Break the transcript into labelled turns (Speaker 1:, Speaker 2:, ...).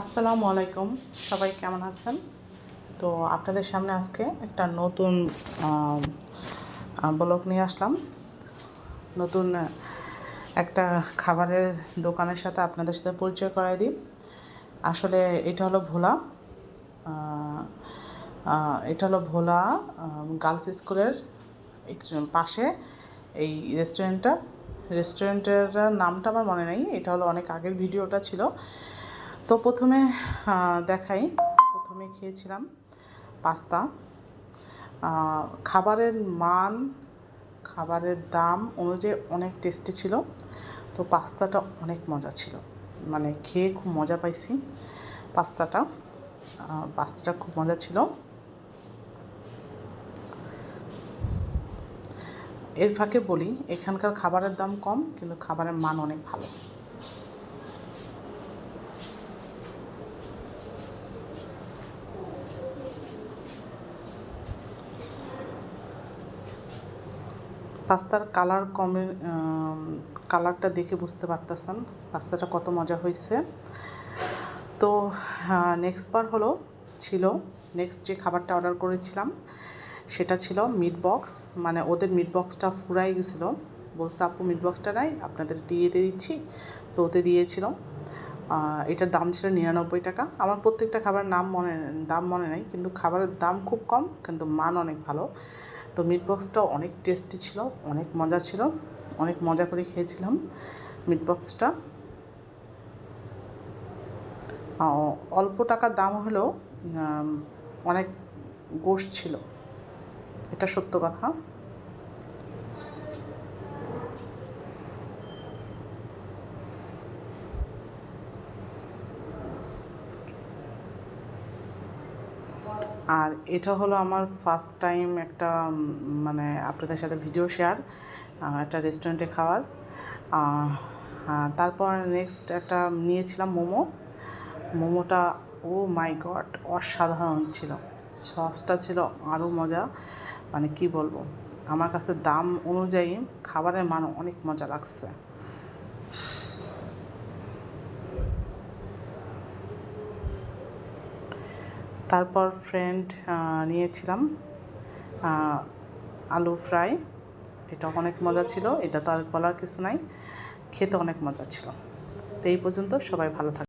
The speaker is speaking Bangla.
Speaker 1: আসসালামু আলাইকুম, সবাই কেমন আছেন? তো আপনাদের সামনে আজকে একটা নতুন ব্লগ নিয়ে আসলাম। নতুন একটা খাবারের দোকানের সাথে আপনাদের সাথে পরিচয় করাই দিই। আসলে এটা হলো ভোলা, গার্লস স্কুলের পাশে এই রেস্টুরেন্টের নামটা আমার মনে নেই। এটা হলো অনেক আগের ভিডিওটা ছিল। তো প্রথমে খেয়েছিলাম পাস্তা। খাবারের মান, খাবারের দাম অনুযায়ী অনেক টেস্টি ছিল। তো পাস্তাটা অনেক মজা ছিল, মানে খেয়ে খুব মজা পাইছি। পাস্তাটা খুব মজা ছিল। এর ফাঁকে বলি, এখানকার খাবারের দাম কম, কিন্তু খাবারের মান অনেক ভালো। পাস্তার কালারটা দেখে বুঝতে পারতেছেন পাস্তাটা কত মজা হয়েছে। তো নেক্সট যে খাবারটা অর্ডার করেছিলাম সেটা ছিল মিট বক্স। মানে ওদের মিট বক্সটা ফুরাই গেছিলো, বলছে আপু মিট বক্সটা নাই, আপনাদের দিচ্ছি। তো ওতে দিয়েছিল। এটার দাম ছিল 99 টাকা। আমার প্রত্যেকটা খাবারের দাম মনে নেই, কিন্তু খাবারের দাম খুব কম, কিন্তু মান অনেক ভালো। তো মিট বক্সটাও অনেক টেস্টি ছিল, অনেক মজা ছিল, অনেক মজা করে খেয়েছিলাম মিট বক্সটা। অল্প টাকার দাম হলেও অনেক গোশ ছিল, এটা সত্য কথা। আর এটা হলো আমার ফার্স্ট টাইম একটা মানে আপনাদের সাথে ভিডিও শেয়ার, একটা রেস্টুরেন্টে খাওয়ার। তারপর নেক্সট একটা নিয়েছিলাম মোমোটা। ও মাই গড, অসাধারণ ছিল। সসটা ছিল আরও মজা, মানে কি বলবো। আমার কাছে দাম অনুযায়ী খাবারের মান অনেক মজা লাগছে। তারপর নিয়েছিলাম আলু ফ্রাই। এটা অনেক মজা ছিল, এটা তো আর বলার কিছু নাই, খেতে অনেক মজা ছিল। তো এই পর্যন্ত, সবাই ভালো থাকবে।